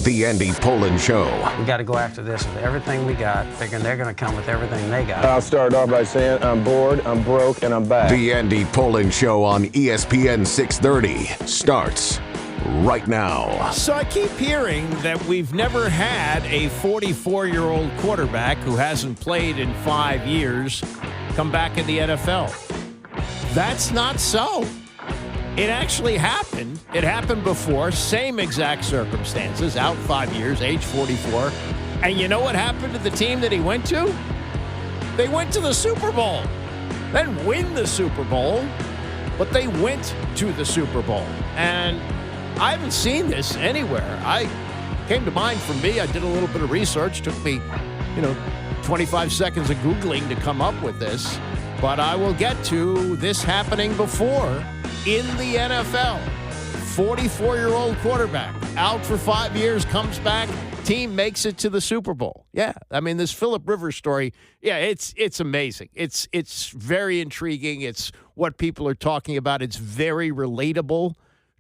The Andy Pollin Show. We got to go after this with everything we got, thinking they're going to come with everything they got. I'll start off by saying I'm bored, I'm broke, and I'm back. The Andy Pollin Show on ESPN 630 starts right now. So I keep hearing that we've never had a 44-year-old quarterback who hasn't played in 5 years come back in the NFL. That's not so. It actually happened. It happened before, same exact circumstances, out 5 years, age 44. And you know what happened to the team that he went to? They went to the Super Bowl. They didn't win the Super Bowl, but they went to the Super Bowl. And I haven't seen this anywhere. I came to mind for me. I did a little bit of research. Took me, 25 seconds of Googling to come up with this. But I will get to this happening before in the NFL. 44-year-old quarterback out for 5 years, comes back, team makes it to the Super Bowl. Yeah, I mean, this Phillip Rivers story, it's amazing. It's very intriguing. It's what people are talking about. It's very relatable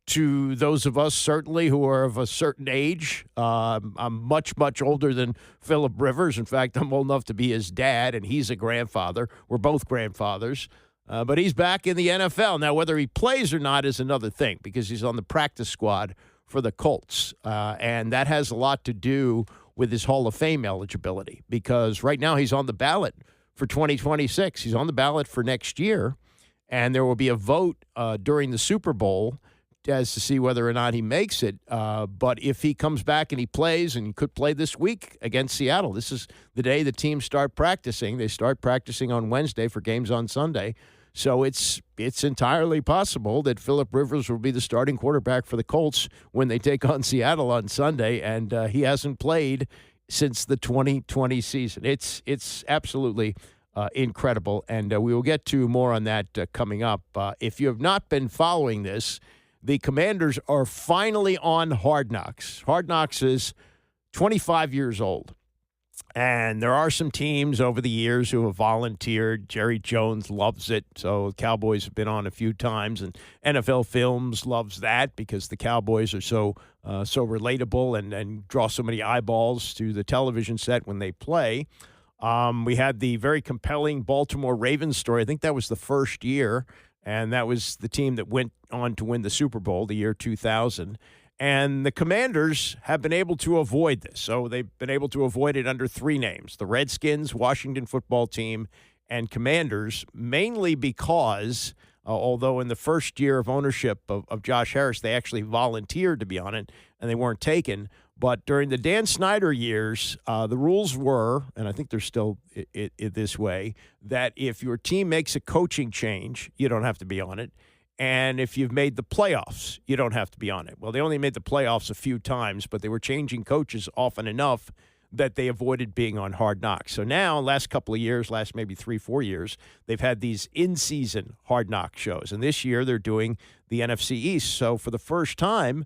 to those of us, certainly, who are of a certain age. I'm much, much older than Phillip Rivers. In fact, I'm old enough to be his dad, and he's a grandfather. We're both grandfathers. But he's back in the NFL. Now, whether he plays or not is another thing, because he's on the practice squad for the Colts. And that has a lot to do with his Hall of Fame eligibility, because right now he's on the ballot for 2026. He's on the ballot for next year, and there will be a vote during the Super Bowl as to see whether or not he makes it. But if he comes back and he plays, and he could play this week against Seattle, this is the day the teams start practicing. They start practicing on Wednesday for games on Sunday. So it's entirely possible that Phillip Rivers will be the starting quarterback for the Colts when they take on Seattle on Sunday, and he hasn't played since the 2020 season. It's absolutely incredible, and we will get to more on that coming up. If you have not been following this, the Commanders are finally on Hard Knocks. Hard Knocks is 25 years old. And there are some teams over the years who have volunteered. Jerry Jones loves it. So Cowboys have been on a few times. And NFL Films loves that because the Cowboys are so relatable and draw so many eyeballs to the television set when they play. We had the very compelling Baltimore Ravens story. I think that was the first year. And that was the team that went on to win the Super Bowl, the year 2000. And the Commanders have been able to avoid this. So they've been able to avoid it under three names: the Redskins, Washington Football Team, and Commanders, mainly because, although in the first year of ownership of Josh Harris, they actually volunteered to be on it, and they weren't taken. But during the Dan Snyder years, the rules were, and I think they're still this way, that if your team makes a coaching change, you don't have to be on it. And if you've made the playoffs, you don't have to be on it. Well, they only made the playoffs a few times, but they were changing coaches often enough that they avoided being on Hard Knocks. So now, last couple of years, last maybe 3-4 years, they've had these in-season Hard Knock shows. And this year, they're doing the NFC East. So for the first time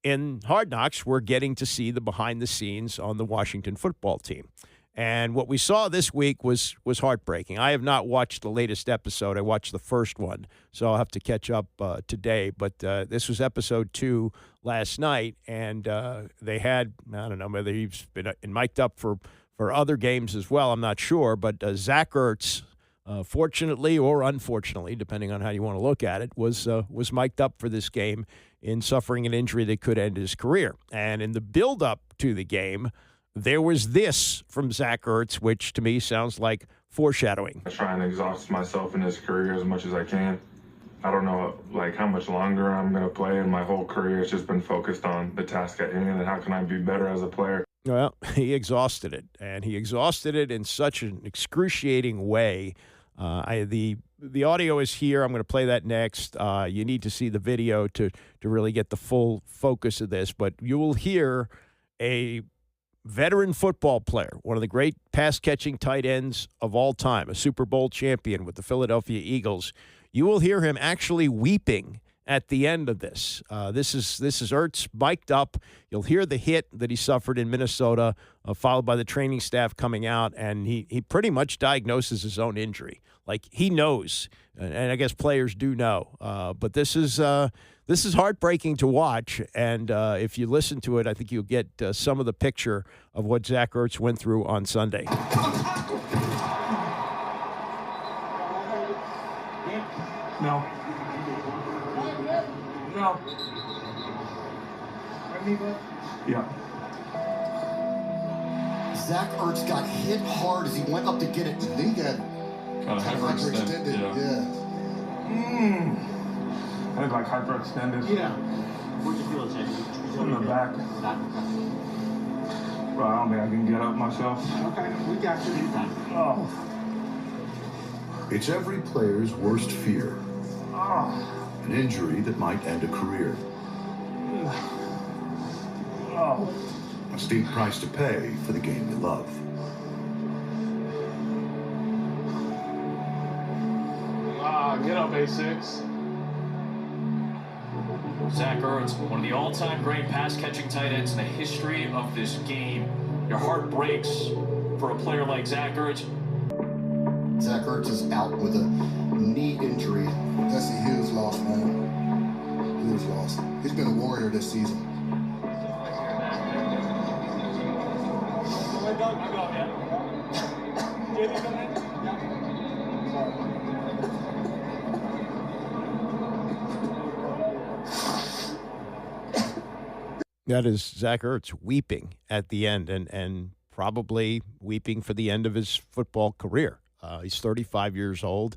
in Hard Knocks, we're getting to see the behind-the-scenes on the Washington Football Team. And what we saw this week was heartbreaking. I have not watched the latest episode. I watched the first one, so I'll have to catch up today. But this was episode 2 last night, and they had, I don't know, whether he's been mic'd up for other games as well, I'm not sure. But Zach Ertz, fortunately or unfortunately, depending on how you want to look at it, was mic'd up for this game in suffering an injury that could end his career. And in the build-up to the game, there was this from Zach Ertz, which to me sounds like foreshadowing. I try and exhaust myself in this career as much as I can. I don't know how much longer I'm going to play, and my whole career has just been focused on the task at hand and how can I be better as a player. Well, he exhausted it, and he exhausted it in such an excruciating way. The audio is here. I'm going to play that next. You need to see the video to really get the full focus of this, but you will hear a veteran football player, one of the great pass-catching tight ends of all time, a Super Bowl champion with the Philadelphia Eagles. You will hear him actually weeping at the end of this. This is Ertz mic'd up. You'll hear the hit that he suffered in Minnesota, followed by the training staff coming out, and he pretty much diagnoses his own injury. Like, he knows, and I guess players do know. But this is this is heartbreaking to watch. And if you listen to it, I think you'll get some of the picture of what Zach Ertz went through on Sunday. No. No. Yeah. Zach Ertz got hit hard as he went up to get it. He got Kind of hyperextended. Yeah. I think like hyperextended. Yeah. Where'd you feel it, Jake? In the back. Well, I don't think I can get up myself. Okay, we got you. Oh. It's every player's worst fear. Oh. An injury that might end a career. Oh. A steep price to pay for the game you love. Get up, A6. Zach Ertz, one of the all-time great pass-catching tight ends in the history of this game. Your heart breaks for a player like Zach Ertz. Zach Ertz is out with a knee injury. That's a huge loss, man. Huge loss. He's been a warrior this season. That is Zach Ertz weeping at the end and probably weeping for the end of his football career. He's 35 years old.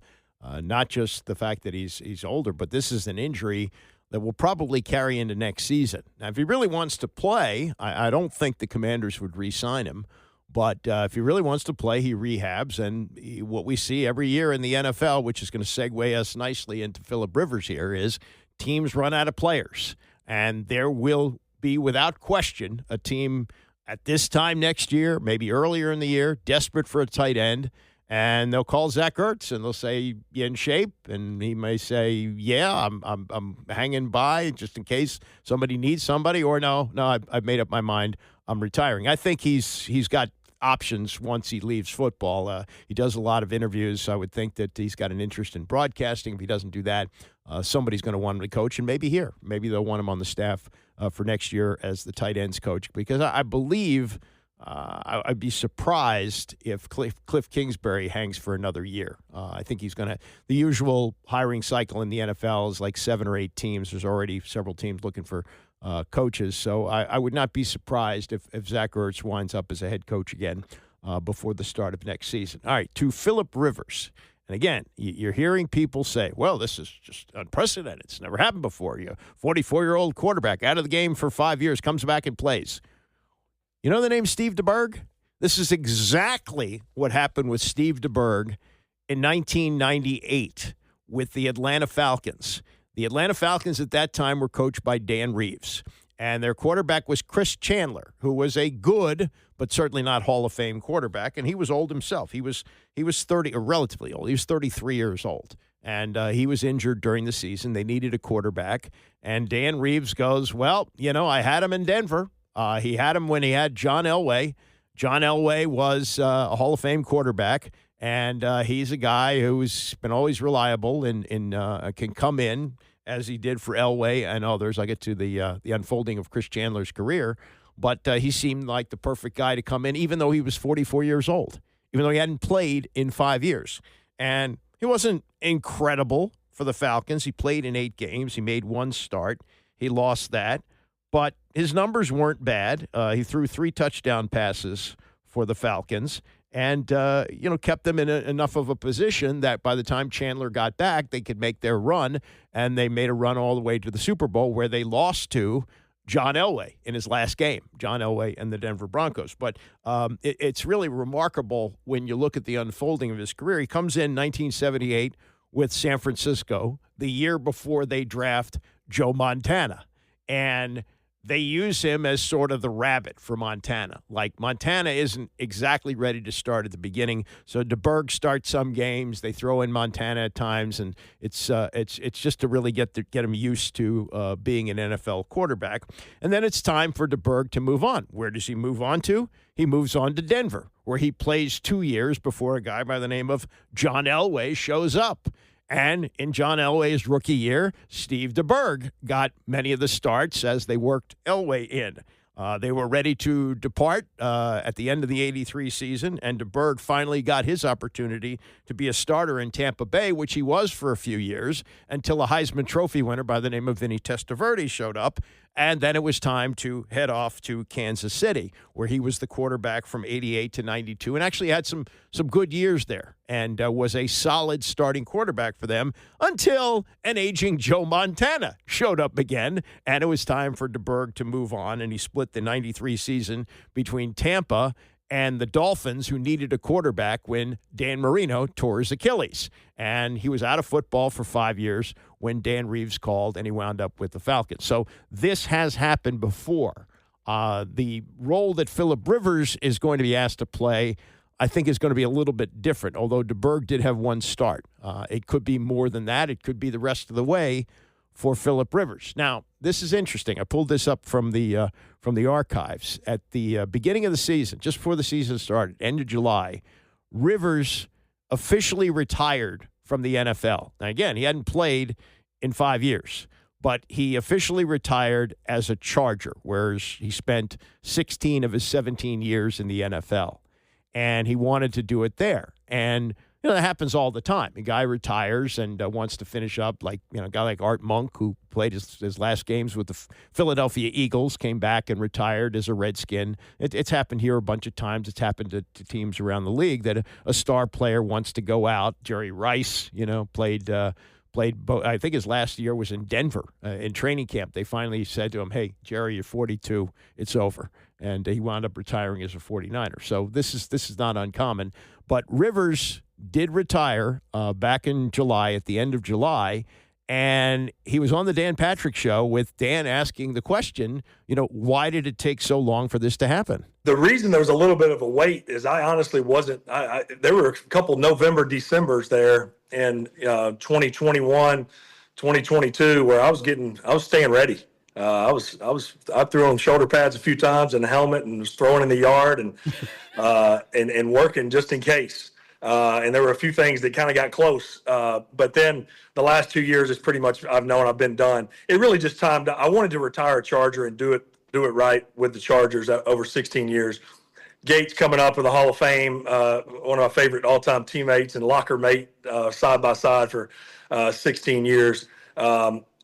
Not just the fact that he's older, but this is an injury that will probably carry into next season. Now, if he really wants to play, I don't think the Commanders would re-sign him. But if he really wants to play, he rehabs. And what we see every year in the NFL, which is going to segue us nicely into Phillip Rivers here, is teams run out of players. And there will be, without question, a team at this time next year, maybe earlier in the year, desperate for a tight end. And they'll call Zach Ertz and they'll say, "You in shape?" And he may say, "Yeah, I'm hanging by just in case somebody needs somebody," or no, I've made up my mind. I'm retiring. I think he's got options once he leaves football. He does a lot of interviews. I would think that he's got an interest in broadcasting. If he doesn't do that, somebody's going to want him to coach, and maybe they'll want him on the staff for next year as the tight ends coach, because I believe I'd be surprised if Cliff Kingsbury hangs for another year. I think he's going to – the usual hiring cycle in the NFL is like 7 or 8 teams. There's already several teams looking for coaches. So I would not be surprised if Zach Ertz winds up as a head coach again before the start of next season. All right, to Phillip Rivers. And again, you're hearing people say, well, this is just unprecedented. It's never happened before. You 44-year-old quarterback out of the game for 5 years, comes back and plays. You know the name Steve DeBerg? This is exactly what happened with Steve DeBerg in 1998 with the Atlanta Falcons. The Atlanta Falcons at that time were coached by Dan Reeves, and their quarterback was Chris Chandler, who was a good but certainly not Hall of Fame quarterback, and he was old himself. He was 30, or relatively old. He was 33 years old, and he was injured during the season. They needed a quarterback, and Dan Reeves goes, well, I had him in Denver. He had him when he had John Elway. John Elway was a Hall of Fame quarterback, and he's a guy who's been always reliable and can come in, as he did for Elway and others. I get to the unfolding of Chris Chandler's career, but he seemed like the perfect guy to come in, even though he was 44 years old, even though he hadn't played in 5 years. And he wasn't incredible for the Falcons. He played in 8 games. He made 1 start. He lost that. But his numbers weren't bad. He threw 3 touchdown passes for the Falcons and, kept them in enough of a position that by the time Chandler got back, they could make their run, and they made a run all the way to the Super Bowl where they lost to John Elway in his last game, John Elway and the Denver Broncos. But it's really remarkable when you look at the unfolding of his career. He comes in 1978 with San Francisco, the year before they draft Joe Montana. And they use him as sort of the rabbit for Montana. Like, Montana isn't exactly ready to start at the beginning, so DeBerg starts some games. They throw in Montana at times, and it's just to really get him used to being an NFL quarterback. And then it's time for DeBerg to move on. Where does he move on to? He moves on to Denver, where he plays 2 years before a guy by the name of John Elway shows up. And in John Elway's rookie year, Steve DeBerg got many of the starts as they worked Elway in. They were ready to depart at the end of the 83 season, and DeBerg finally got his opportunity to be a starter in Tampa Bay, which he was for a few years, until a Heisman Trophy winner by the name of Vinny Testaverde showed up, and then it was time to head off to Kansas City, where he was the quarterback from 88 to 92, and actually had some good years there, and was a solid starting quarterback for them until an aging Joe Montana showed up again, and it was time for DeBerg to move on, and he split the 93 season between Tampa and the Dolphins, who needed a quarterback when Dan Marino tore his Achilles. And he was out of football for 5 years when Dan Reeves called, and he wound up with the Falcons. So this has happened before. The role that Phillip Rivers is going to be asked to play, I think, is going to be a little bit different, although DeBerg did have one start. It could be more than that. It could be the rest of the way for Phillip Rivers. Now, this is interesting. I pulled this up from the archives. At the beginning of the season, just before the season started, end of July, Rivers officially retired from the NFL. Now, again, he hadn't played in 5 years, but he officially retired as a Charger, whereas he spent 16 of his 17 years in the NFL. And he wanted to do it there. And that happens all the time. A guy retires and wants to finish up, like, a guy like Art Monk, who played his last games with the Philadelphia Eagles, came back and retired as a Redskin. It's happened here a bunch of times. It's happened to teams around the league that a star player wants to go out. Jerry Rice, played. I think his last year was in Denver in training camp. They finally said to him, "Hey, Jerry, you're 42. It's over." And he wound up retiring as a 49er. So this is not uncommon. But Rivers did retire back in July, at the end of July, and he was on the Dan Patrick Show with Dan asking the question, why did it take so long for this to happen? The reason there was a little bit of a wait is I honestly wasn't. There were a couple November, Decembers there in 2021, 2022 where I was staying ready. I threw on shoulder pads a few times and a helmet and was throwing in the yard and working just in case. And there were a few things that kind of got close. But then the last 2 years is pretty much I've been done. It really just I wanted to retire a Charger and do it right with the Chargers over 16 years. Gates coming up with the Hall of Fame, one of my favorite all-time teammates and locker mate, side by side for 16 years.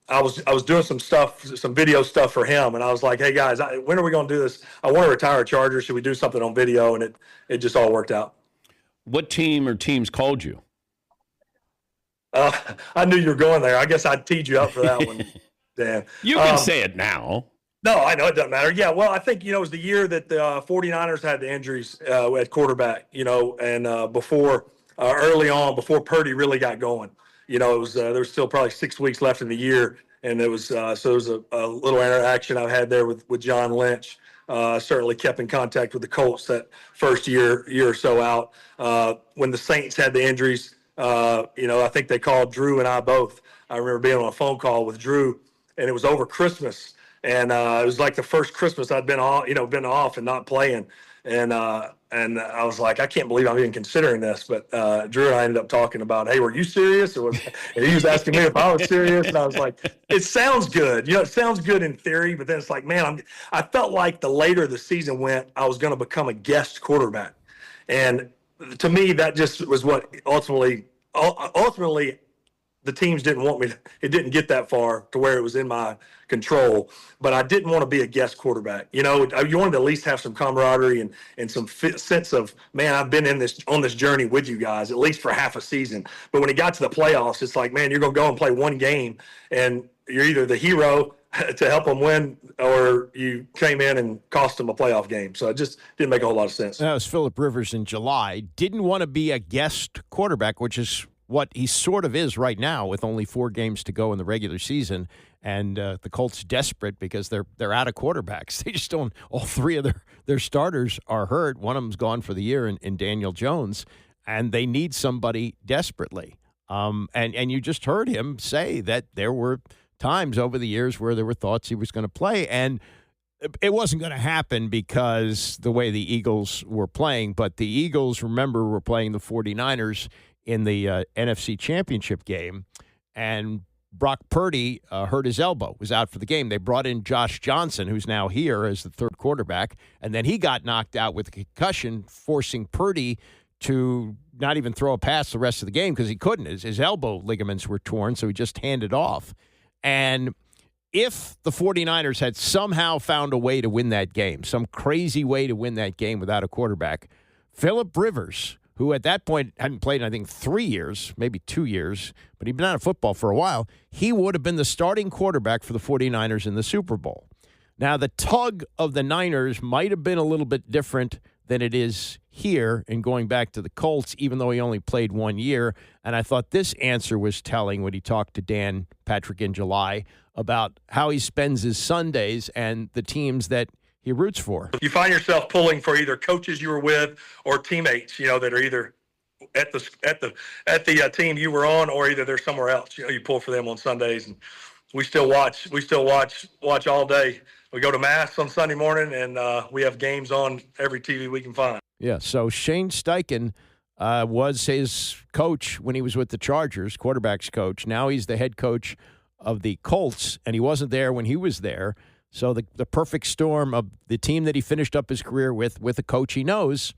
I was doing some video stuff for him, and I was like, "Hey guys, when are we going to do this? I want to retire a Charger. Should we do something on video?" And it just all worked out. What team or teams called you? I knew you were going there. I guess I teed you up for that one, Dan. You can say it now. No, I know it doesn't matter. Yeah, well, I think, it was the year that the 49ers had the injuries at quarterback, and before early on, before Purdy really got going. It was there was still probably 6 weeks left in the year, and it was so there was a little interaction I had there with John Lynch. Certainly kept in contact with the Colts that first year or so out. When the Saints had the injuries, I think they called Drew and I both. I remember being on a phone call with Drew, and it was over Christmas. And it was like the first Christmas I'd been off and not playing. And I was like, I can't believe I'm even considering this. But Drew and I ended up talking about, hey, were you serious? And he was asking me if I was serious. And I was like, it sounds good. It sounds good in theory. But then it's like, man, I felt like the later the season went, I was going to become a guest quarterback. And to me, that just was what ultimately the teams didn't want me. It didn't get that far to where it was in my control, but I didn't want to be a guest quarterback. You wanted to at least have some camaraderie and some sense of, man, I've been on this journey with you guys, at least for half a season. But when it got to the playoffs, it's like, man, you're going to go and play one game, and you're either the hero to help them win, or you came in and cost them a playoff game. So it just didn't make a whole lot of sense. That was Phillip Rivers in July. Didn't want to be a guest quarterback, which is what he sort of is right now with only 4 games to go in the regular season, and the Colts desperate because they're out of quarterbacks. They just don't. All 3 of their starters are hurt. One of them's gone for the year in Daniel Jones, and they need somebody desperately. And you just heard him say that there were times over the years where there were thoughts he was going to play, and it wasn't going to happen because the way the Eagles were playing. But the Eagles, remember, were playing the 49ers in the NFC Championship game, and Brock Purdy hurt his elbow, was out for the game. They brought in Josh Johnson, who's now here as the third quarterback, and then he got knocked out with a concussion, forcing Purdy to not even throw a pass the rest of the game because he couldn't. His elbow ligaments were torn, so he just handed off. And if the 49ers had somehow found a way to win that game, some crazy way to win that game without a quarterback, Phillip Rivers, who at that point hadn't played in, I think, 3 years, maybe 2 years, but he'd been out of football for a while, he would have been the starting quarterback for the 49ers in the Super Bowl. Now, the tug of the Niners might have been a little bit different than it is here in going back to the Colts, even though he only played 1 year. And I thought this answer was telling when he talked to Dan Patrick in July about how he spends his Sundays and the teams that he roots for. You find yourself pulling for either coaches you were with or teammates, that are either at the team you were on, or either they're somewhere else. You pull for them on Sundays, and we still watch all day. We go to mass on Sunday morning, and we have games on every TV we can find. Yeah. So Shane Steichen was his coach when he was with the Chargers, quarterback's coach. Now he's the head coach of the Colts, and he wasn't there when he was there. So the perfect storm of the team that he finished up his career with a coach he knows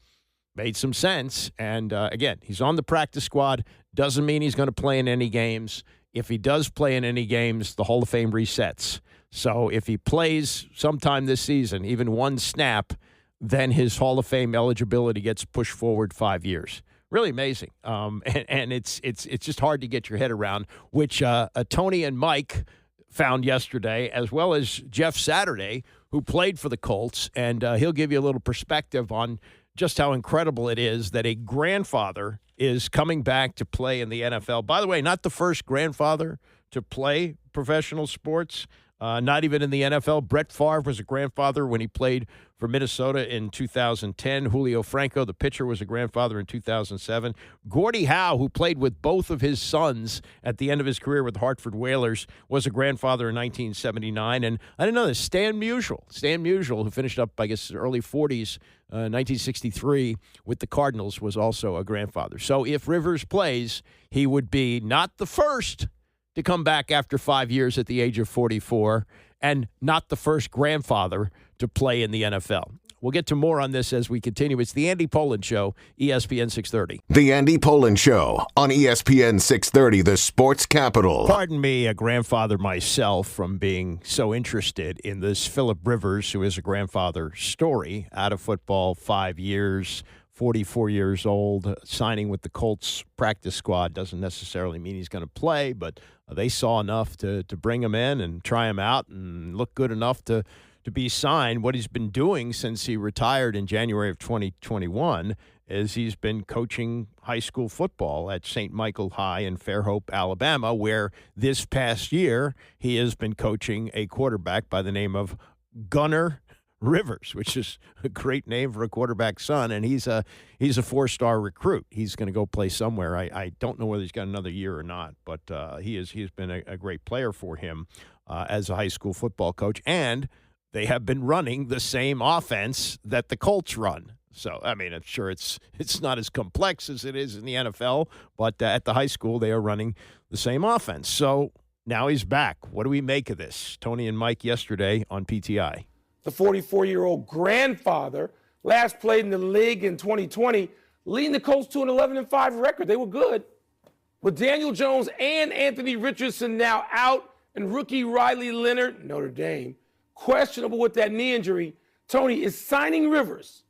made some sense. And, again, he's on the practice squad. Doesn't mean he's going to play in any games. If he does play in any games, the Hall of Fame resets. So if he plays sometime this season, even one snap, then his Hall of Fame eligibility gets pushed forward 5 years. Really amazing. And it's just hard to get your head around, which Tony and Mike found yesterday, as well as Jeff Saturday, who played for the Colts, and he'll give you a little perspective on just how incredible it is that a grandfather is coming back to play in the NFL. By the way, not the first grandfather to play professional sports, not even in the NFL. Brett Favre was a grandfather when he played for Minnesota in 2010. Julio Franco, the pitcher, was a grandfather in 2007. Gordie Howe, who played with both of his sons at the end of his career with the Hartford Whalers, was a grandfather in 1979. And I didn't know this. Stan Musial, who finished up, I guess, early 40s, 1963 with the Cardinals, was also a grandfather. So if Rivers plays, he would be not the first to come back after 5 years at the age of 44, and not the first grandfather to play in the NFL. We'll get to more on this as we continue. It's the Andy Pollin Show, ESPN 630. The Andy Pollin Show on ESPN 630, the sports capital. Pardon me, a grandfather myself, from being so interested in this Phillip Rivers, who is a grandfather story, out of football 5 years, 44 years old, signing with the Colts practice squad. Doesn't necessarily mean he's going to play, but they saw enough to bring him in and try him out and look good enough to be signed. What he's been doing since he retired in January of 2021 is he's been coaching high school football at St. Michael High in Fairhope, Alabama, where this past year he has been coaching a quarterback by the name of Gunnar Rivers, which is a great name for a quarterback's son, and he's a 4-star recruit. He's going to go play somewhere. I don't know whether he's got another year or not, but he's been a great player for him as a high school football coach, and they have been running the same offense that the Colts run. So, I mean, I'm sure it's not as complex as it is in the NFL, but at the high school they are running the same offense. So now he's back. What do we make of this? Tony and Mike yesterday on PTI. The 44-year-old grandfather last played in the league in 2020, leading the Colts to an 11-5 record. They were good. With Daniel Jones and Anthony Richardson now out, and rookie Riley Leonard, Notre Dame, questionable with that knee injury, Tony, is signing Rivers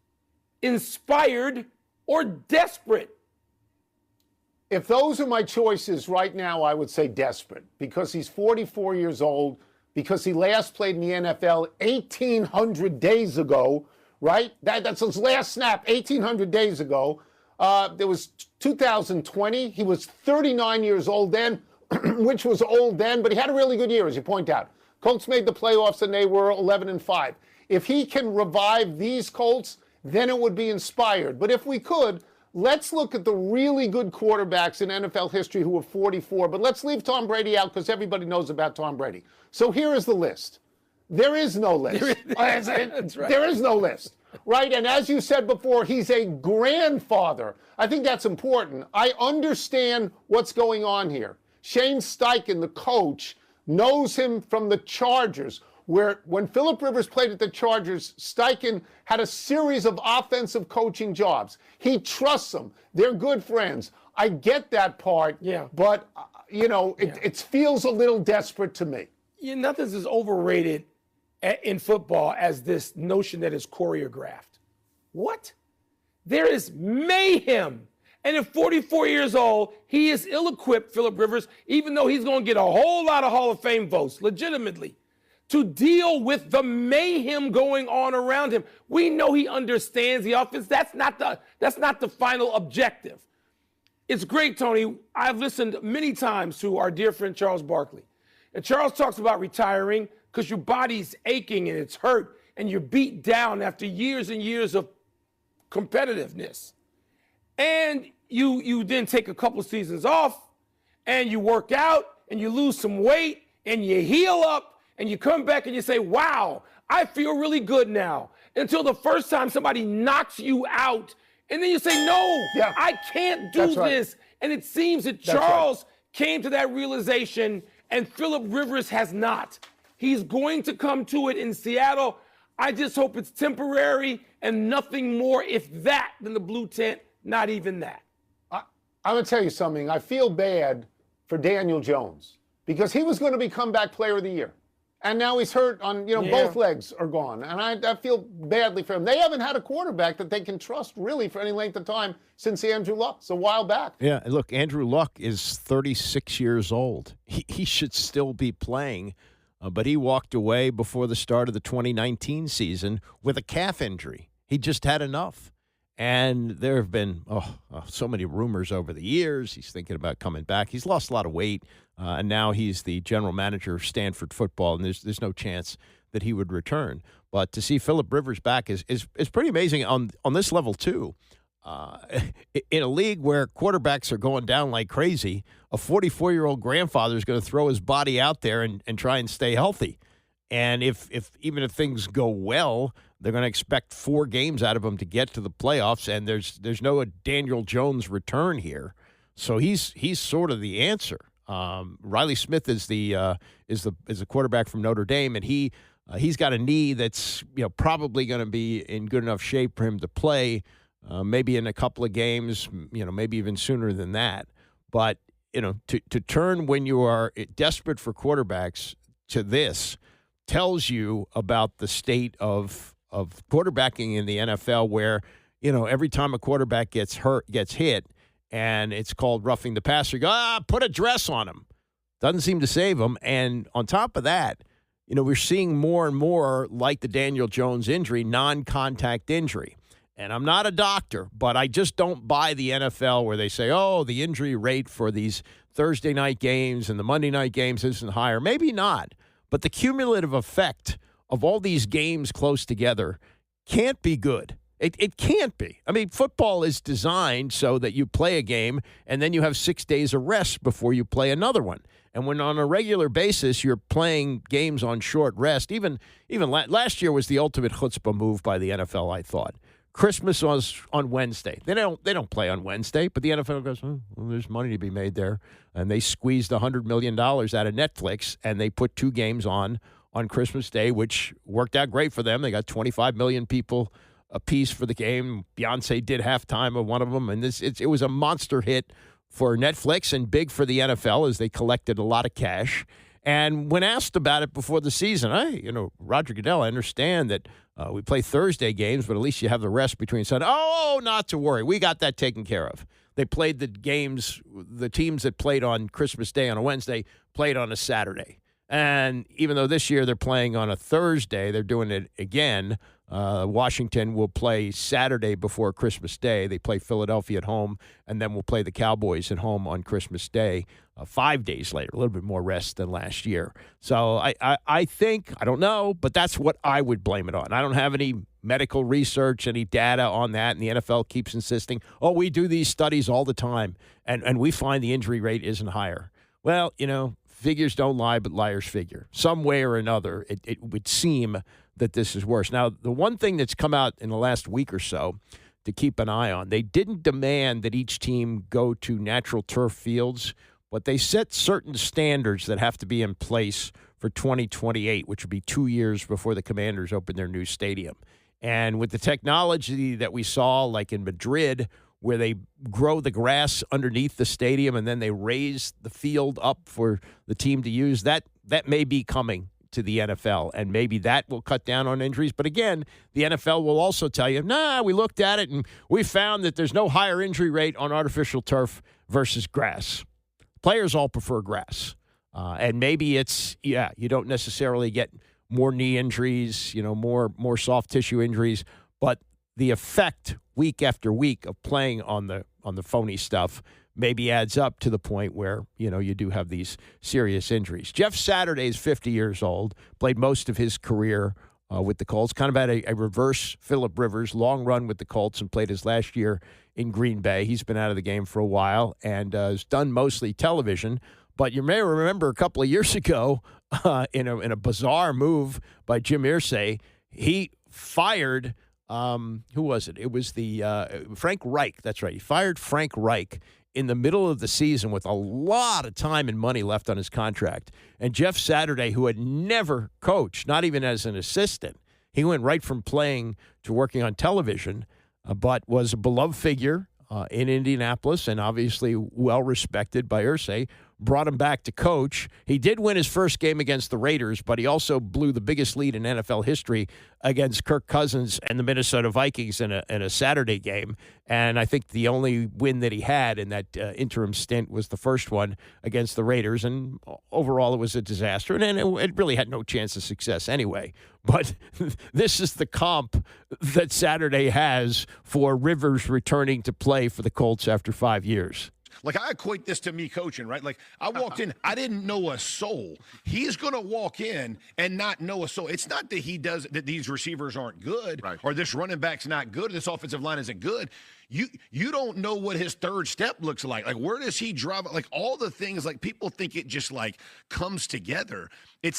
inspired or desperate? If those are my choices right now, I would say desperate, because he's 44 years old, because he last played in the NFL 1,800 days ago, right? That's his last snap 1,800 days ago. There was 2020. He was 39 years old then, which was old then, but he had a really good year, as you point out. Colts made the playoffs, and they were 11-5. If he can revive these Colts, then it would be inspired. But if we could, let's look at the really good quarterbacks in NFL history who were 44. But let's leave Tom Brady out because everybody knows about Tom Brady. So here is the list. There is no list. That's right. There is no list. right? And as you said before, he's a grandfather. I think that's important. I understand what's going on here. Shane Steichen, the coach, knows him from the Chargers, where when Phillip Rivers played at the Chargers, Steichen had a series of offensive coaching jobs. He trusts them. They're good friends. I get that part, but, it feels a little desperate to me. Nothing's as overrated in football as this notion that it's choreographed. What? There is mayhem. And at 44 years old, he is ill-equipped, Phillip Rivers, even though he's going to get a whole lot of Hall of Fame votes, legitimately, to deal with the mayhem going on around him. We know he understands the offense. That's not the final objective. It's great, Tony. I've listened many times to our dear friend Charles Barkley. And Charles talks about retiring because your body's aching and it's hurt and you're beat down after years and years of competitiveness. And you then take a couple seasons off and you work out and you lose some weight and you heal up and you come back and you say, wow, I feel really good now. Until the first time somebody knocks you out and then you say, no, I can't do this. And it seems that Charles came to that realization and Phillip Rivers has not. He's going to come to it in Seattle. I just hope it's temporary and nothing more, if that, than the blue tent, not even that. I'm going to tell you something. I feel bad for Daniel Jones because he was going to be comeback player of the year. And now he's hurt on, both legs are gone. And I feel badly for him. They haven't had a quarterback that they can trust really for any length of time since Andrew Luck. It's a while back. Yeah, look, Andrew Luck is 36 years old. He should still be playing, but he walked away before the start of the 2019 season with a calf injury. He just had enough. And there have been so many rumors over the years. He's thinking about coming back. He's lost a lot of weight, and now he's the general manager of Stanford football, and there's no chance that he would return. But to see Phillip Rivers back is pretty amazing on this level, too. In a league where quarterbacks are going down like crazy, a 44-year-old grandfather is going to throw his body out there and try and stay healthy. And even if things go well, they're going to expect 4 games out of him to get to the playoffs, and there's no Daniel Jones return here, so he's sort of the answer. Riley Smith is the quarterback from Notre Dame, and he's got a knee that's probably going to be in good enough shape for him to play, maybe in a couple of games, maybe even sooner than that. But to turn when you are desperate for quarterbacks to this tells you about the state of quarterbacking in the NFL, where every time a quarterback gets hit, and it's called roughing the passer, you go, put a dress on him. Doesn't seem to save him. And on top of that, we're seeing more and more, like the Daniel Jones injury, non-contact injury. And I'm not a doctor, but I just don't buy the NFL where they say, the injury rate for these Thursday night games and the Monday night games isn't higher. Maybe not. But the cumulative effect of all these games close together can't be good. It can't be. I mean, football is designed so that you play a game and then you have 6 days of rest before you play another one. And when on a regular basis you're playing games on short rest, even last year was the ultimate chutzpah move by the NFL, I thought. Christmas was on Wednesday. They don't play on Wednesday, but the NFL goes, there's money to be made there. And they squeezed $100 million out of Netflix, and they put 2 games on Christmas Day, which worked out great for them. They got 25 million people a piece for the game. Beyonce did halftime of one of them, and it was a monster hit for Netflix and big for the NFL as they collected a lot of cash. And when asked about it before the season, Roger Goodell, I understand that we play Thursday games, but at least you have the rest between Sunday. Oh, not to worry. We got that taken care of. They played the games, the teams that played on Christmas Day on a Wednesday played on a Saturday. And even though this year they're playing on a Thursday, they're doing it again. Washington will play Saturday before Christmas Day. They play Philadelphia at home, and then we'll play the Cowboys at home on Christmas Day 5 days later, a little bit more rest than last year. So I think, I don't know, but that's what I would blame it on. I don't have any medical research, any data on that, and the NFL keeps insisting, we do these studies all the time, and we find the injury rate isn't higher. Well, figures don't lie, but liars figure. Some way or another, it would seem that this is worse. Now, the one thing that's come out in the last week or so to keep an eye on, they didn't demand that each team go to natural turf fields, but they set certain standards that have to be in place for 2028, which would be 2 years before the Commanders open their new stadium. And with the technology that we saw, like in Madrid, where they grow the grass underneath the stadium and then they raise the field up for the team to use, that may be coming to the NFL, and maybe that will cut down on injuries. But again, the NFL will also tell you, we looked at it and we found that there's no higher injury rate on artificial turf versus grass. Players all prefer grass. And maybe it's, you don't necessarily get more knee injuries, more soft tissue injuries, but the effect week after week of playing on the phony stuff maybe adds up to the point where, you do have these serious injuries. Jeff Saturday is 50 years old, played most of his career with the Colts, kind of had a reverse Phillip Rivers, long run with the Colts, and played his last year in Green Bay. He's been out of the game for a while and has done mostly television. But you may remember a couple of years ago, in a bizarre move by Jim Irsay, he fired, who was it? It was the Frank Reich. That's right. He fired Frank Reich in the middle of the season with a lot of time and money left on his contract. And Jeff Saturday, who had never coached, not even as an assistant, he went right from playing to working on television, but was a beloved figure in Indianapolis and obviously well-respected by Irsay, brought him back to coach. He did win his first game against the Raiders, but he also blew the biggest lead in NFL history against Kirk Cousins and the Minnesota Vikings in a Saturday game. And I think the only win that he had in that interim stint was the first one against the Raiders. And overall, it was a disaster. And it really had no chance of success anyway. But this is the comp that Saturday has for Rivers returning to play for the Colts after 5 years. Like, I equate this to me coaching, right? Like, I walked in, I didn't know a soul. He's going to walk in and not know a soul. It's not that these receivers aren't good, right, or this running back's not good, or this offensive line isn't good. You don't know what his third step looks like. Like, where does he drive? Like, all the things, like, people think it just, like, comes together.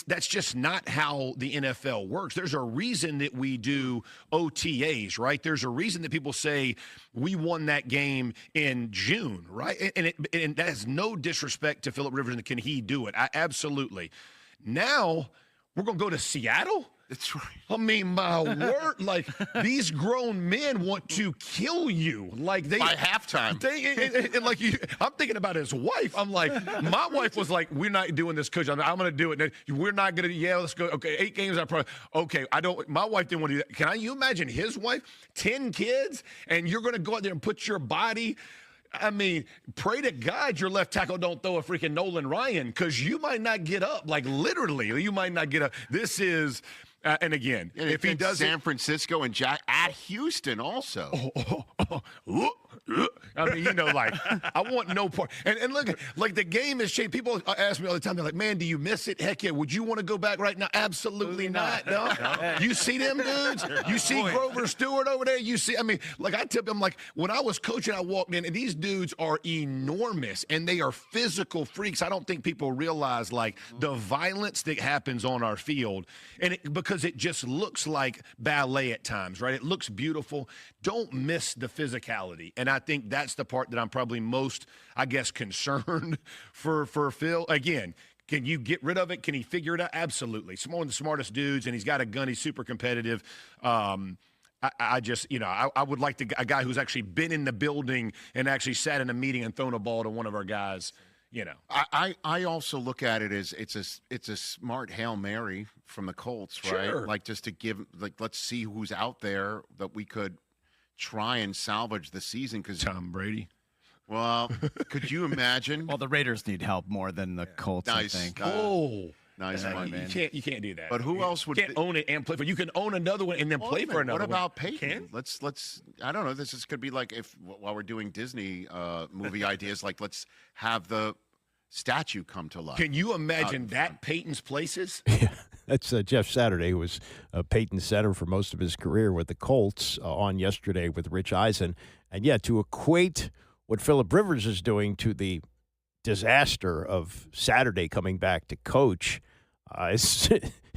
That's just not how the NFL works. There's a reason that we do OTAs, right? There's a reason that people say we won that game in June, right? And that has no disrespect to Phillip Rivers and can he do it? Absolutely. Now we're going to go to Seattle? That's right. I mean, my word, like, these grown men want to kill you. Like, by halftime. I'm thinking about his wife. I'm like, my wife was like, we're not doing this, coach. I'm going to do it. We're not going to, let's go. Okay, 8 games. My wife didn't want to do that. Can you imagine his wife? 10 kids, and you're going to go out there and put your body. I mean, pray to God your left tackle don't throw a freaking Nolan Ryan, because you might not get up. Like, literally, you might not get up. This is... and again, and if he does San Francisco and Jack at Houston also. I mean, like, I want no part. And look, like, the game has changed. People ask me all the time, they're like, man, do you miss it? Heck yeah. Would you want to go back right now? Absolutely not. No. You see them dudes? You see Grover Stewart over there? Like, I tell them, like, when I was coaching, I walked in, and these dudes are enormous, and they are physical freaks. I don't think people realize, like, the violence that happens on our field. And because it just looks like ballet at times, right? It looks beautiful. Don't miss the physicality. And I think that's the part that I'm probably most, I guess, concerned for Phil. Again, can you get rid of it? Can he figure it out? Absolutely. He's one of the smartest dudes, and he's got a gun. He's super competitive. I just, I would like a guy who's actually been in the building and actually sat in a meeting and thrown a ball to one of our guys. I also look at it as it's a smart Hail Mary from the Colts, right? Sure. Like, just to give, like, let's see who's out there that we could try and salvage the season. Because Tom Brady. Well, could you imagine? Well, the Raiders need help more than the Colts, nice. I think. Nice one, man. You can't do that. But who else would? You can't own it and play for. You can own another one and then play for another. What about one. Peyton? Let's. I don't know. This could be like, if while we're doing Disney movie ideas, like, let's have the statue come to life. Can you imagine that Peyton's Places? Yeah, that's Jeff Saturday, who was Peyton's center for most of his career with the Colts, on yesterday with Rich Eisen. And yeah, to equate what Phillip Rivers is doing to the disaster of Saturday coming back to coach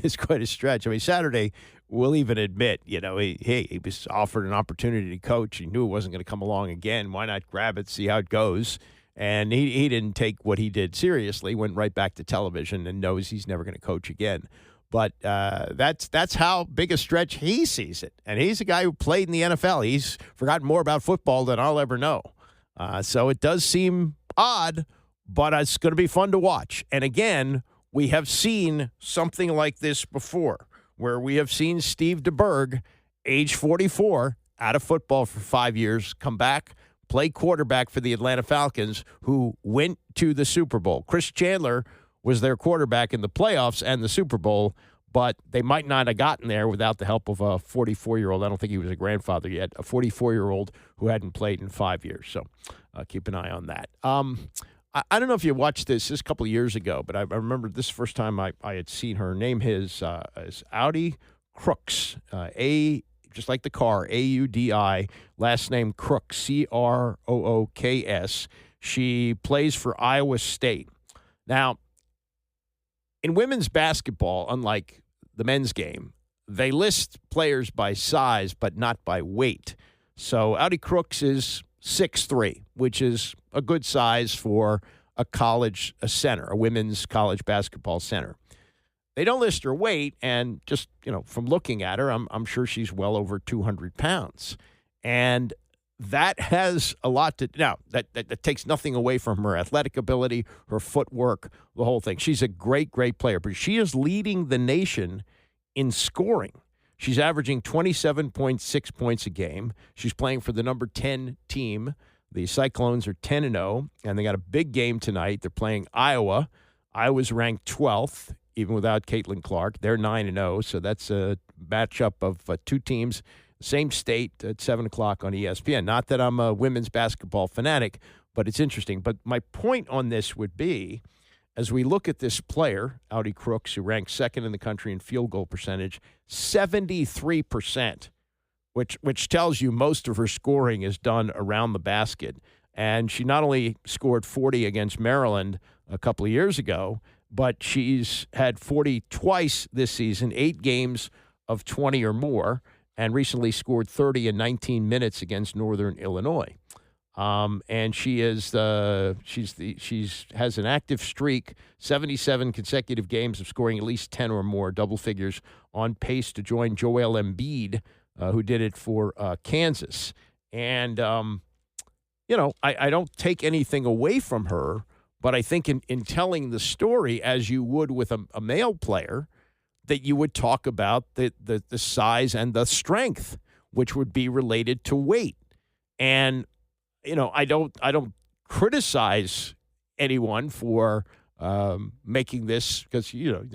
is quite a stretch. I mean, Saturday will even admit, he was offered an opportunity to coach. He knew it wasn't going to come along again. Why not grab it, see how it goes? And he didn't take what he did seriously, went right back to television and knows he's never going to coach again. But that's how big a stretch he sees it. And he's a guy who played in the NFL. He's forgotten more about football than I'll ever know. So it does seem odd, but it's going to be fun to watch. And again, we have seen something like this before, where we have seen Steve DeBerg, age 44, out of football for 5 years, come back, play quarterback for the Atlanta Falcons, who went to the Super Bowl. Chris Chandler was their quarterback in the playoffs and the Super Bowl, but they might not have gotten there without the help of a 44-year-old. I don't think he was a grandfather yet, a 44-year-old who hadn't played in 5 years. So keep an eye on that. I don't know if you watched this a couple of years ago, but I remember this first time I had seen her. Name is Audi Crooks, just like the car, A-U-D-I, last name Crooks, C-R-O-O-K-S. She plays for Iowa State. Now, in women's basketball, unlike the men's game, they list players by size but not by weight. So Audi Crooks is 6'3", which is a good size for a center, a women's college basketball center. They don't list her weight, and just, from looking at her, I'm sure she's well over 200 pounds. And that has a lot to – now, that takes nothing away from her athletic ability, her footwork, the whole thing. She's a great, great player, but she is leading the nation in scoring. She's averaging 27.6 points a game. She's playing for the number 10 team. The Cyclones are 10-0, and they got a big game tonight. They're playing Iowa. Iowa's ranked 12th, even without Caitlin Clark. They're 9-0, so that's a matchup of two teams, same state, at 7 o'clock on ESPN. Not that I'm a women's basketball fanatic, but it's interesting. But my point on this would be, as we look at this player, Audi Crooks, who ranks second in the country in field goal percentage, 73%, which tells you most of her scoring is done around the basket. And she not only scored 40 against Maryland a couple of years ago, but she's had 40 twice this season, 8 games of 20 or more, and recently scored 30 in 19 minutes against Northern Illinois. And she has an active streak, 77 consecutive games of scoring at least 10 or more double figures, on pace to join Joel Embiid, who did it for Kansas. And, I don't take anything away from her, but I think in telling the story, as you would with a male player, that you would talk about the size and the strength, which would be related to weight. And, I don't criticize anyone for making this, because, you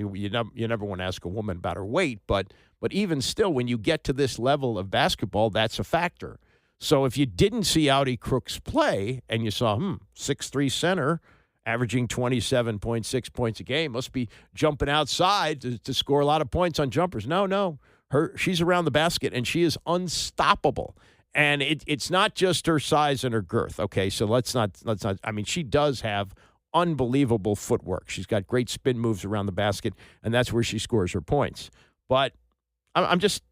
never want to ask a woman about her weight, but even still, when you get to this level of basketball, that's a factor. So if you didn't see Audi Crooks play and you saw 6'3" center averaging 27.6 points a game, must be jumping outside to score a lot of points on jumpers. No. She's around the basket, and she is unstoppable. And it's not just her size and her girth. Okay, so let's not. I mean, she does have unbelievable footwork. She's got great spin moves around the basket, and that's where she scores her points. But I'm just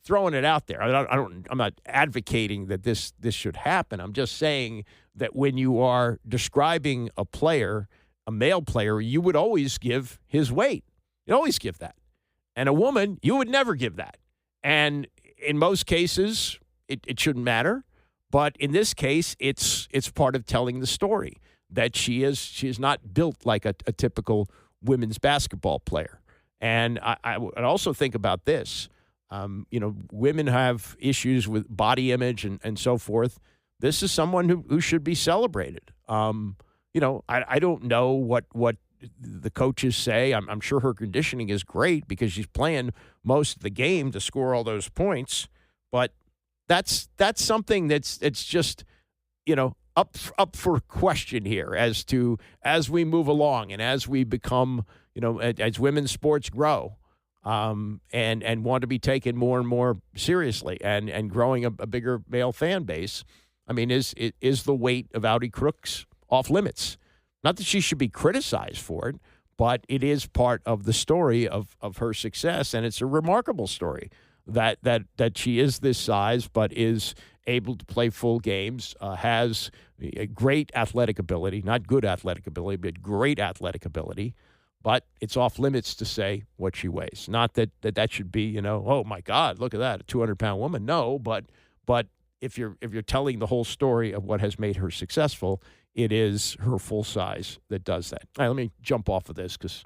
throwing it out there. I'm not advocating that this should happen. I'm just saying that when you are describing a player, a male player, you would always give his weight. You always give that. And a woman, you would never give that. And in most cases, it shouldn't matter. But in this case, it's part of telling the story that she is not built like a typical women's basketball player. And I would also think about this. Women have issues with body image and so forth. This is someone who should be celebrated. I don't know what the coaches say. I'm sure her conditioning is great because she's playing most of the game to score all those points. But that's something that's just, up for question here as we move along and as we become, as women's sports grow. And want to be taken more and more seriously and growing a bigger male fan base. I mean, is the weight of Audi Crooks off limits? Not that she should be criticized for it, but it is part of the story of her success, and it's a remarkable story. that she is this size, but is able to play full games, has a great athletic ability, not good athletic ability, but great athletic ability. But it's off limits to say what she weighs. Not that should be, oh my God, look at that, a 200-pound woman. No, but if you're telling the whole story of what has made her successful, it is her full size that does that. All right, let me jump off of this because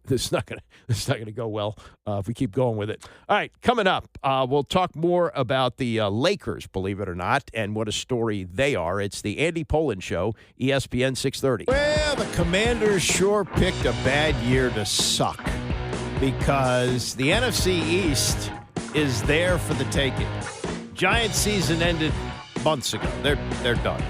this is not gonna go well if we keep going with it. All right, coming up, we'll talk more about the Lakers, believe it or not, and what a story they are. It's the Andy Pollin Show, ESPN 630. Well, the Commanders sure picked a bad year to suck because the NFC East is there for the taking. Giants season ended months ago. They're done.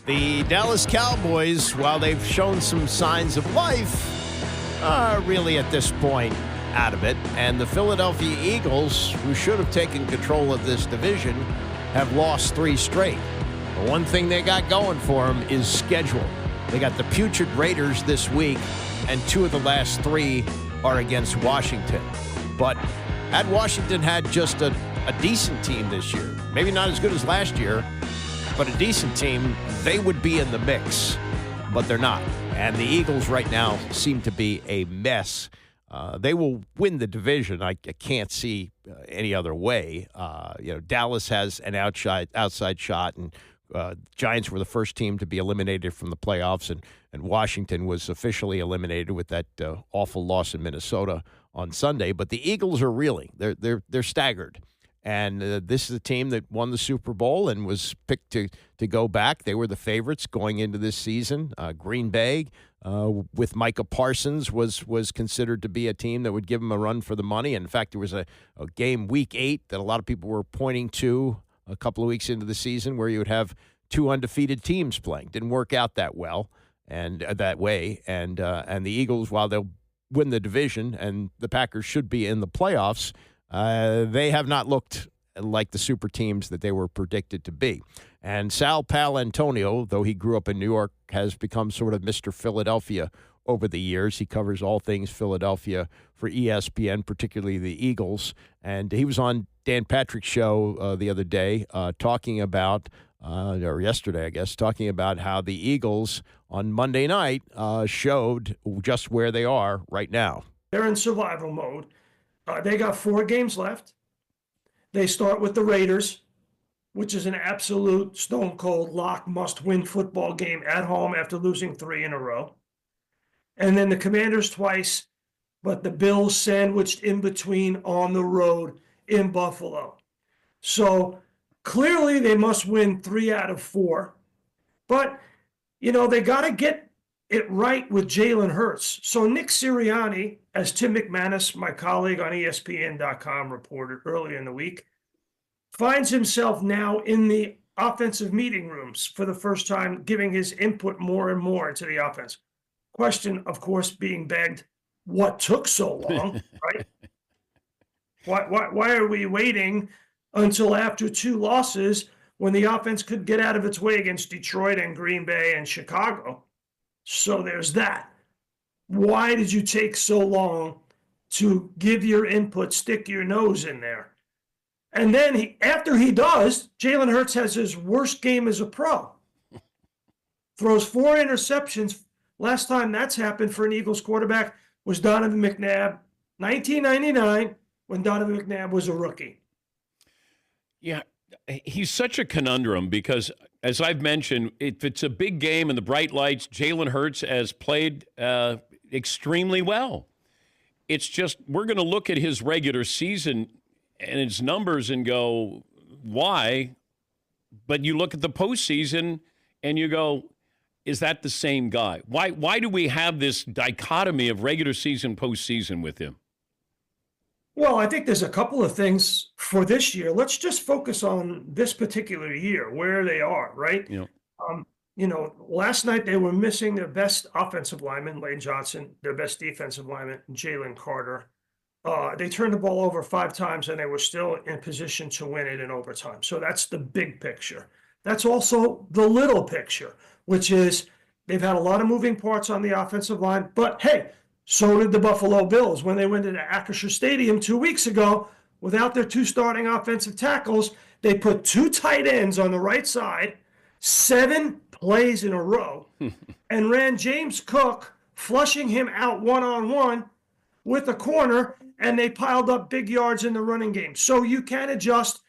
The Dallas Cowboys, while they've shown some signs of life, are really at this point out of it. And the Philadelphia Eagles, who should have taken control of this division, have lost 3 straight. The one thing they got going for them is schedule. They got the putrid Raiders this week, and 2 of the last 3 are against Washington. But had Washington had just a decent team this year, maybe not as good as last year, but a decent team, they would be in the mix, but they're not. And the Eagles right now seem to be a mess. They will win the division. I can't see any other way. Dallas has an outside shot, and Giants were the first team to be eliminated from the playoffs, and Washington was officially eliminated with that awful loss in Minnesota on Sunday. But the Eagles are reeling. They're staggered. And this is a team that won the Super Bowl and was picked to go back. They were the favorites going into this season. Green Bay, with Micah Parsons, was considered to be a team that would give them a run for the money. In fact, there was a game Week 8 that a lot of people were pointing to a couple of weeks into the season where you would have 2 undefeated teams playing. Didn't work out that well and that way. And the Eagles, while they'll win the division and the Packers should be in the playoffs, they have not looked like the super teams that they were predicted to be. And Sal Paolantonio, though he grew up in New York, has become sort of Mr. Philadelphia over the years. He covers all things Philadelphia for ESPN, particularly the Eagles. And he was on Dan Patrick's show the other day talking about, or yesterday, I guess, talking about how the Eagles on Monday night showed just where they are right now. They're in survival mode. They got 4 games left. They start with the Raiders, which is an absolute stone-cold lock, must-win football game at home after losing 3 in a row. And then the Commanders twice, but the Bills sandwiched in between on the road in Buffalo. So clearly they must win 3 out of 4. But, they got to get it right with Jalen Hurts. So Nick Sirianni, as Tim McManus, my colleague on ESPN.com, reported earlier in the week, finds himself now in the offensive meeting rooms for the first time, giving his input more and more into the offense. Question, of course, being begged, what took so long, right? Why are we waiting until after 2 losses when the offense could get out of its way against Detroit and Green Bay and Chicago? So there's that. Why did you take so long to give your input, stick your nose in there? And then after he does, Jalen Hurts has his worst game as a pro. Throws 4 interceptions. Last time that's happened for an Eagles quarterback was Donovan McNabb, 1999, when Donovan McNabb was a rookie. Yeah, he's such a conundrum because, as I've mentioned, if it's a big game and the bright lights, Jalen Hurts has played extremely well. It's just we're going to look at his regular season and his numbers and go, why? But you look at the postseason and you go, is that the same guy? Why do we have this dichotomy of regular season, postseason with him? Well, I think there's a couple of things for this year. Let's just focus on this particular year, where they are, right? Last night they were missing their best offensive lineman, Lane Johnson, their best defensive lineman, Jalen Carter. They turned the ball over 5 times, and they were still in position to win it in overtime. So that's the big picture. That's also the little picture, which is they've had a lot of moving parts on the offensive line. But, hey, so did the Buffalo Bills when they went into Acrisure Stadium 2 weeks ago without their 2 starting offensive tackles, they put 2 tight ends on the right side, 7 plays in a row, and ran James Cook, flushing him out one-on-one with a corner, and they piled up big yards in the running game. So you can adjust.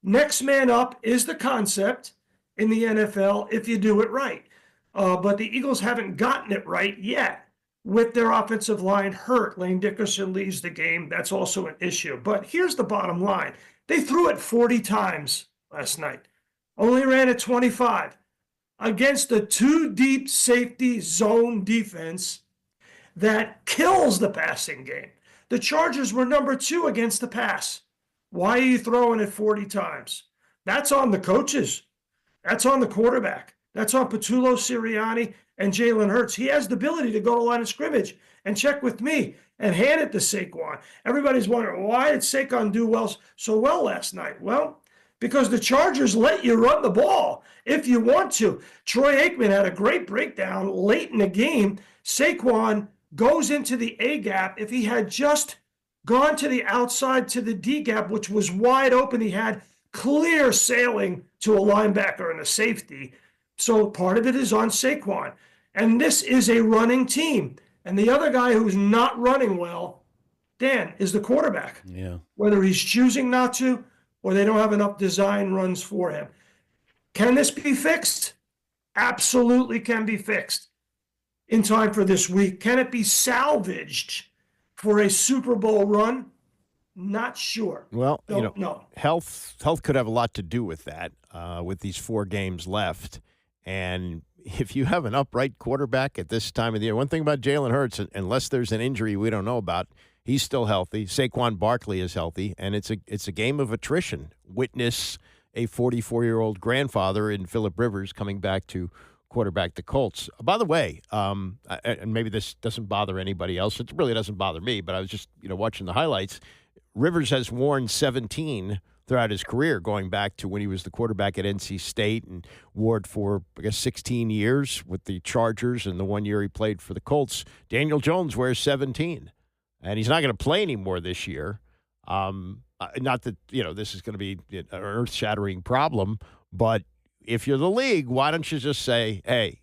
Next man up is the concept in the NFL if you do it right. But the Eagles haven't gotten it right yet with their offensive line hurt. Lane Dickerson leaves the game. That's also an issue. But here's the bottom line. They threw it 40 times last night. Only ran it 25 against a 2-deep safety zone defense that kills the passing game. The Chargers were number 2 against the pass. Why are you throwing it 40 times? That's on the coaches. That's on the quarterback. That's on Patullo, Sirianni, and Jalen Hurts. He has the ability to go to line of scrimmage and check with me and hand it to Saquon. Everybody's wondering, why did Saquon do so well last night? Well, because the Chargers let you run the ball if you want to. Troy Aikman had a great breakdown late in the game. Saquon goes into the A gap. If he had just gone to the outside to the D gap, which was wide open, he had clear sailing to a linebacker and a safety. So part of it is on Saquon. And this is a running team. And the other guy who's not running well, Dan, is the quarterback. Yeah. Whether he's choosing not to or they don't have enough design runs for him. Can this be fixed? Absolutely can be fixed in time for this week. Can it be salvaged for a Super Bowl run? Not sure. Well, No. health could have a lot to do with that, with these 4 games left. And if you have an upright quarterback at this time of the year, one thing about Jalen Hurts, unless there's an injury we don't know about, he's still healthy. Saquon Barkley is healthy, and it's a game of attrition. Witness a 44-year-old grandfather in Phillip Rivers coming back to quarterback the Colts. By the way, and maybe this doesn't bother anybody else. It really doesn't bother me, but I was just watching the highlights. Rivers has worn 17 throughout his career, going back to when he was the quarterback at NC State and wore it for, 16 years with the Chargers, and the 1 year he played for the Colts. Daniel Jones wears 17, and he's not going to play anymore this year. Not that, this is going to be an earth-shattering problem, but if you're the league, why don't you just say, hey,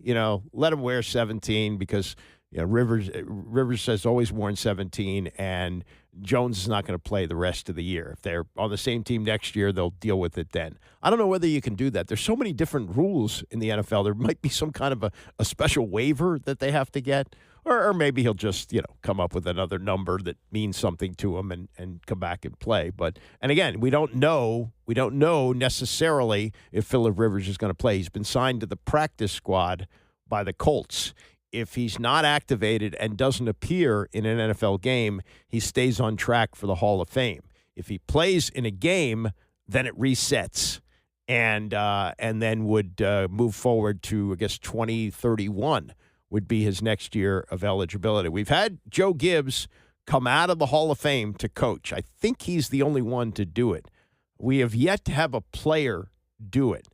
let him wear 17 because Rivers has always worn 17, and Jones is not going to play the rest of the year. If they're on the same team next year, they'll deal with it then. I don't know whether you can do that. There's so many different rules in the NFL. There might be some kind of a special waiver that they have to get, or maybe he'll just, come up with another number that means something to him and come back and play. And again, we don't know necessarily if Phillip Rivers is going to play. He's been signed to the practice squad by the Colts. If he's not activated and doesn't appear in an NFL game, he stays on track for the Hall of Fame. If he plays in a game, then it resets and then would move forward to, 2031 would be his next year of eligibility. We've had Joe Gibbs come out of the Hall of Fame to coach. I think he's the only one to do it. We have yet to have a player do it.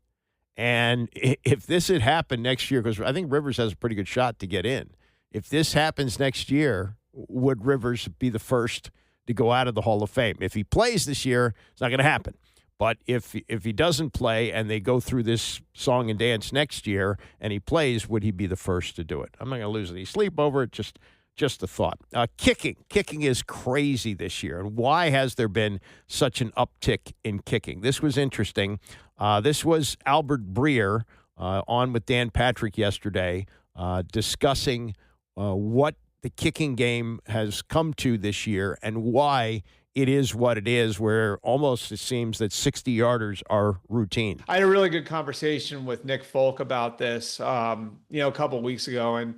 And if this had happened next year, because I think Rivers has a pretty good shot to get in, if this happens next year, would Rivers be the first to go out of the Hall of Fame? If he plays this year, it's not going to happen. But if he doesn't play and they go through this song and dance next year and he plays, would he be the first to do it? I'm not going to lose any sleep over it. Just a thought. Kicking is crazy this year. And why has there been such an uptick in kicking? This was interesting. This was Albert Breer on with Dan Patrick yesterday discussing what the kicking game has come to this year and why it is what it is, where almost it seems that 60-yarders are routine. I had a really good conversation with Nick Folk about this, a couple of weeks ago, and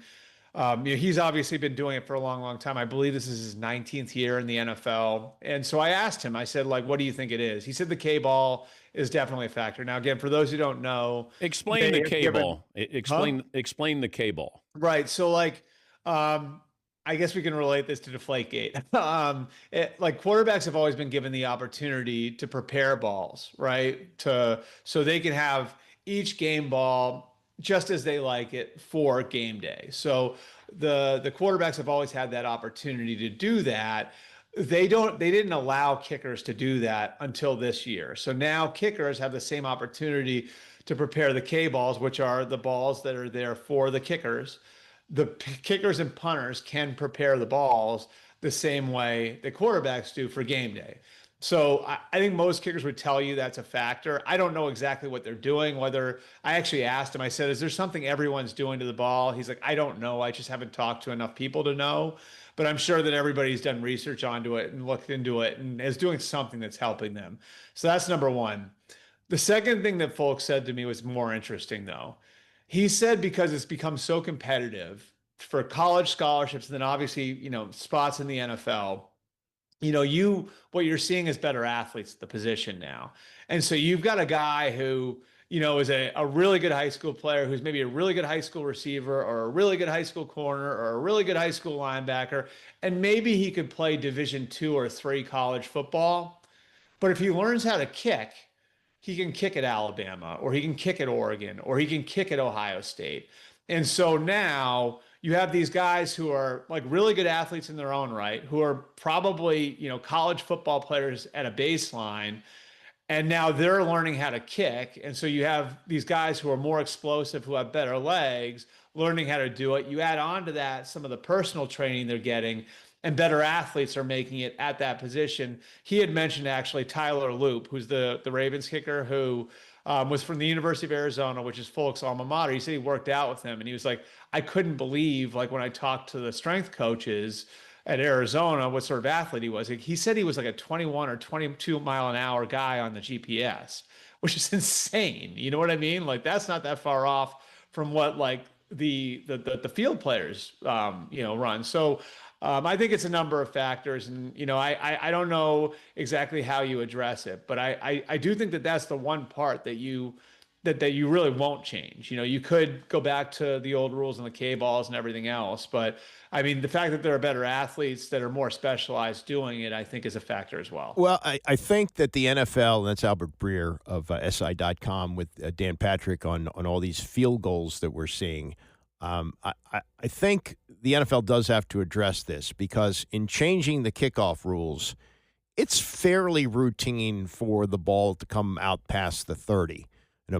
he's obviously been doing it for a long, long time. I believe this is his 19th year in the NFL. And so I asked him, I said, what do you think it is? He said the K-ball is definitely a factor. Now, again, for those who don't know. Explain the K-ball. Explain the K-ball. Right. So, I guess we can relate this to Deflategate. Quarterbacks have always been given the opportunity to prepare balls, right? So they can have each game ball just as they like it for game day. So the quarterbacks have always had that opportunity to do that. They didn't allow kickers to do that until this year. So now kickers have the same opportunity to prepare the K balls, which are the balls that are there for the kickers. The kickers and punters can prepare the balls the same way the quarterbacks do for game day. So I think most kickers would tell you that's a factor. I don't know exactly what they're doing. Whether I actually asked him, I said, "Is there something everyone's doing to the ball?" He's like, "I don't know. I just haven't talked to enough people to know." But I'm sure that everybody's done research onto it and looked into it and is doing something that's helping them. So that's number one. The second thing that folks said to me was more interesting, though. He said because it's become so competitive for college scholarships and then obviously, spots in the NFL, what you're seeing is better athletes at the position now. And so you've got a guy who, is a really good high school player who's maybe a really good high school receiver or a really good high school corner or a really good high school linebacker. And maybe he could play Division II or III college football. But if he learns how to kick, he can kick at Alabama or he can kick at Oregon or he can kick at Ohio State. And so now you have these guys who are like really good athletes in their own right, who are probably, college football players at a baseline. And now they're learning how to kick. And so you have these guys who are more explosive, who have better legs, learning how to do it. You add on to that some of the personal training they're getting, and better athletes are making it at that position. He had mentioned actually Tyler Loop, who's the Ravens kicker, who was from the University of Arizona, which is Folk's alma mater. He said he worked out with him, and he was like, I couldn't believe, like when I talked to the strength coaches at Arizona, what sort of athlete he was. He said he was like a 21 or 22 mile an hour guy on the GPS, which is insane. You know what I mean? Like that's not that far off from what like the field players, run. So I think it's a number of factors, and I don't know exactly how you address it, but I do think that that's the one part that you really won't change. You could go back to the old rules and the K balls and everything else, but I mean the fact that there are better athletes that are more specialized doing it, I think, is a factor as well. Well, I think that the NFL, and that's Albert Breer of SI.com with Dan Patrick on all these field goals that we're seeing. I think the NFL does have to address this because in changing the kickoff rules, it's fairly routine for the ball to come out past the 30.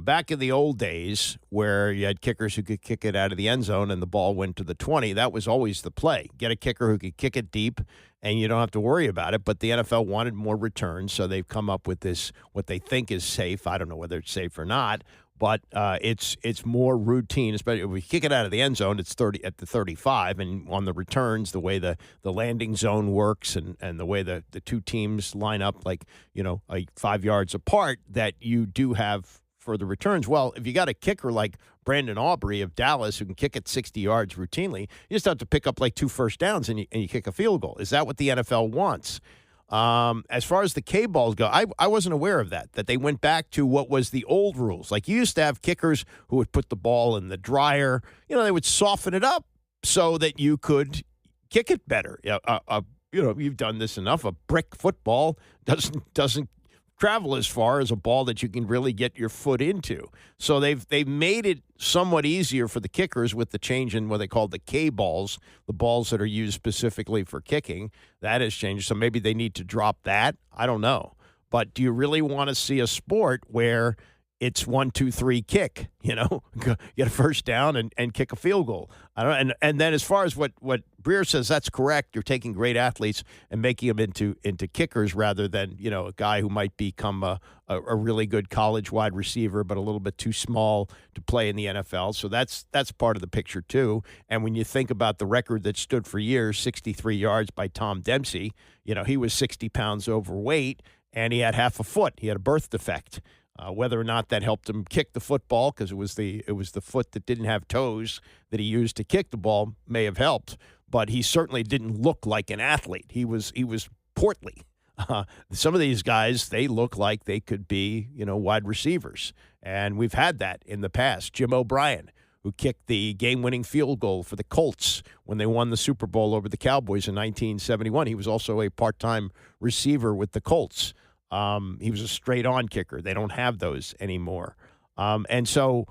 Back in the old days where you had kickers who could kick it out of the end zone and the ball went to the 20, that was always the play. Get a kicker who could kick it deep and you don't have to worry about it. But the NFL wanted more returns, so they've come up with this, what they think is safe. I don't know whether it's safe or not. But it's more routine, especially if we kick it out of the end zone, it's 30 at the 35. And on the returns, the way the landing zone works and the way the two teams line up like 5 yards apart, that you do have for the returns. Well, if you got a kicker like Brandon Aubrey of Dallas who can kick it 60 yards routinely, you just have to pick up like 2 first downs and you kick a field goal. Is that what the NFL wants? As far as the K balls go, I wasn't aware of that they went back to what was the old rules. Like you used to have kickers who would put the ball in the dryer. They would soften it up so that you could kick it better. You've done this enough. A brick football doesn't travel as far as a ball that you can really get your foot into. So they've made it somewhat easier for the kickers with the change in what they call the K balls, the balls that are used specifically for kicking. That has changed. So maybe they need to drop that. I don't know. But do you really want to see a sport where it's 1, 2, 3 kick, get a first down and kick a field goal? I don't. And then as far as what Breer says, that's correct. You're taking great athletes and making them into kickers rather than a guy who might become a really good college wide receiver but a little bit too small to play in the NFL. So that's part of the picture too. And when you think about the record that stood for years, 63 yards by Tom Dempsey, he was 60 pounds overweight and he had half a foot. He had a birth defect. Whether or not that helped him kick the football, because it was the foot that didn't have toes that he used to kick the ball, may have helped. But he certainly didn't look like an athlete. He was portly. Some of these guys, they look like they could be wide receivers, and we've had that in the past. Jim O'Brien, who kicked the game-winning field goal for the Colts when they won the Super Bowl over the Cowboys in 1971. He was also a part-time receiver with the Colts. He was a straight-on kicker. They don't have those anymore. And so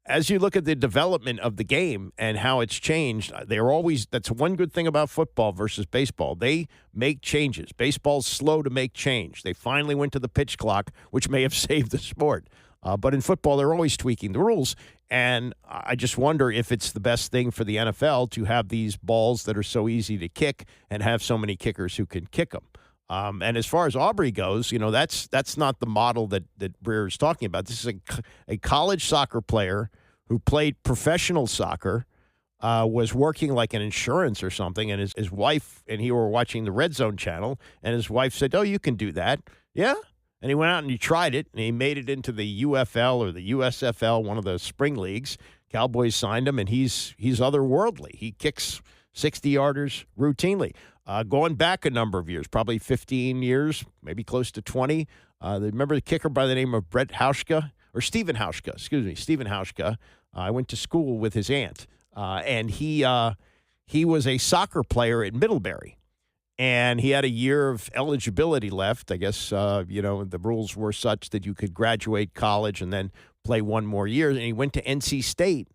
as you look at the development of the game and how it's changed, that's one good thing about football versus baseball. They make changes. Baseball's slow to make change. They finally went to the pitch clock, which may have saved the sport. But in football, they're always tweaking the rules. And I just wonder if it's the best thing for the NFL to have these balls that are so easy to kick and have so many kickers who can kick them. And as far as Aubrey goes, that's not the model that Breer is talking about. This is a college soccer player who played professional soccer, was working like an insurance or something, and his wife and he were watching the Red Zone channel, and his wife said, "Oh, you can do that." Yeah. And he went out and he tried it, and he made it into the UFL or the USFL, one of the spring leagues. Cowboys signed him, and he's otherworldly. He kicks 60-yarders routinely. Going back a number of years, probably 15 years, maybe close to 20. Remember the kicker by the name of Stephen Hauschka. I went to school with his aunt, and he was a soccer player at Middlebury. And he had a year of eligibility left. I guess, the rules were such that you could graduate college and then play one more year. And he went to NC State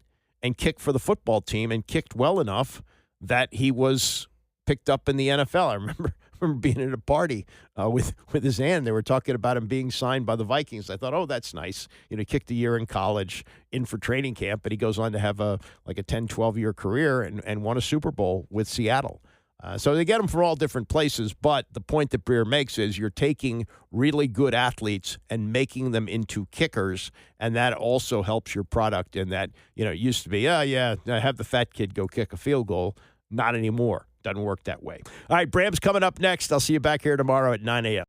and kicked for the football team and kicked well enough that he was picked up in the NFL. I remember being at a party with his aunt. They were talking about him being signed by the Vikings. I thought, oh, that's nice. He kicked a year in college in for training camp, but he goes on to have a 10, 12-year career and won a Super Bowl with Seattle. So they get them from all different places, but the point that Breer makes is you're taking really good athletes and making them into kickers, and that also helps your product in that, it used to be, have the fat kid go kick a field goal. Not anymore. Doesn't work that way. All right, Bram's coming up next. I'll see you back here tomorrow at 9 a.m.